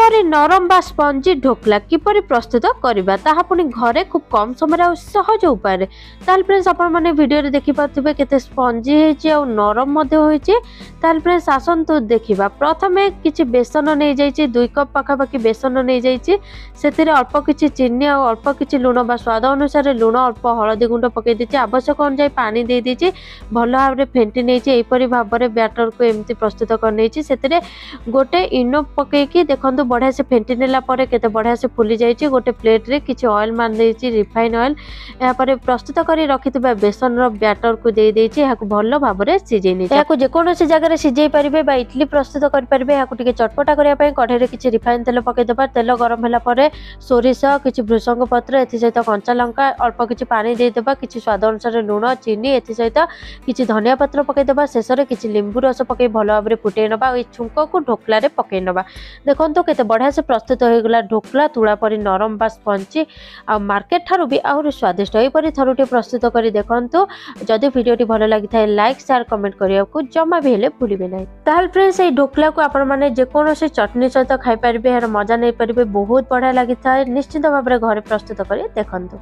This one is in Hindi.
परी नरम बा स्पंजी ढोकला किपरि प्रस्तुत करबा ताहा पुनी घरे खूब कम समय और सहज उपाय ताल फ्रेंड्स आपण माने वीडियो रे देखि पाथबे केते स्पंजी हेची और नरम मध्ये होईची। ताल फ्रेंड्स आसंतु देखिबा प्रथमे किछि बेसन नै जाईची 2 कप पाखा पाखी बेसन नै जाईची सेतिरे अल्प किछि चीनी और अल्प किछि लूण बा स्वाद अनुसार लूण अल्प हळदी गुंड पकै दिछि आवश्यक अनुसार पानी दे दिछि भलो भाबरे फेंटी नैची एपरि भाबरे बैटर को एमती प्रस्तुत कर नैची सेतिरे गोटे इनो पकै कि देखंतु बढ़िया से फेंटी नेला परे केते बढ़िया से फुली जाइछि। गोटे प्लेट रे किछि ऑयल मान देइछि रिफाइन ऑयल या परे प्रस्तुत करी रखितबा बेसन रो बैटर को दे देइछि याकु भलो भाबरे सिजेइ नै याकु जे कोनोसी जगह रे सिजेइ परिबे बा इडली प्रस्तुत कर परिबे याकु टिके चटपटा करिया पय कढे रे किछि रिफाइन तेल पकै दबा तेल गरम होला परे सोरिष किछि भृषंग पत्र एथि सहित कंचा लंका अल्प किछि पानी दे दबा किछि स्वाद अनुसार लूण चीनी एथि सहित किछि धनिया पत्र पकै दबा शेष रे किछि लेंबू रस पकै भलो भाबरे फुटै नबा ए छुंको को ढोकला रे पकै नबा देखंतु केते बढ़िया से प्रस्तुत हो गला ढोकला तुळा परी नरम बा स्पंजी आ मार्केट थारु भी आहुरी स्वादिष्ट ए परी थरुटी प्रस्तुत करी देखंतु। जदि वीडियोटी भलो लागि थाए लाइक शेयर कमेंट करिया को जमा भी हेले भूलिबे नै। ताल फ्रेंड्स ए ढोकला को आपण माने जे कोनोसी चटनी सहित खाइ परिबे हर मजा नै परिबे बहुत बढ़िया लागि थाए निश्चित भाबरे घरे प्रस्तुत करी देखंतु।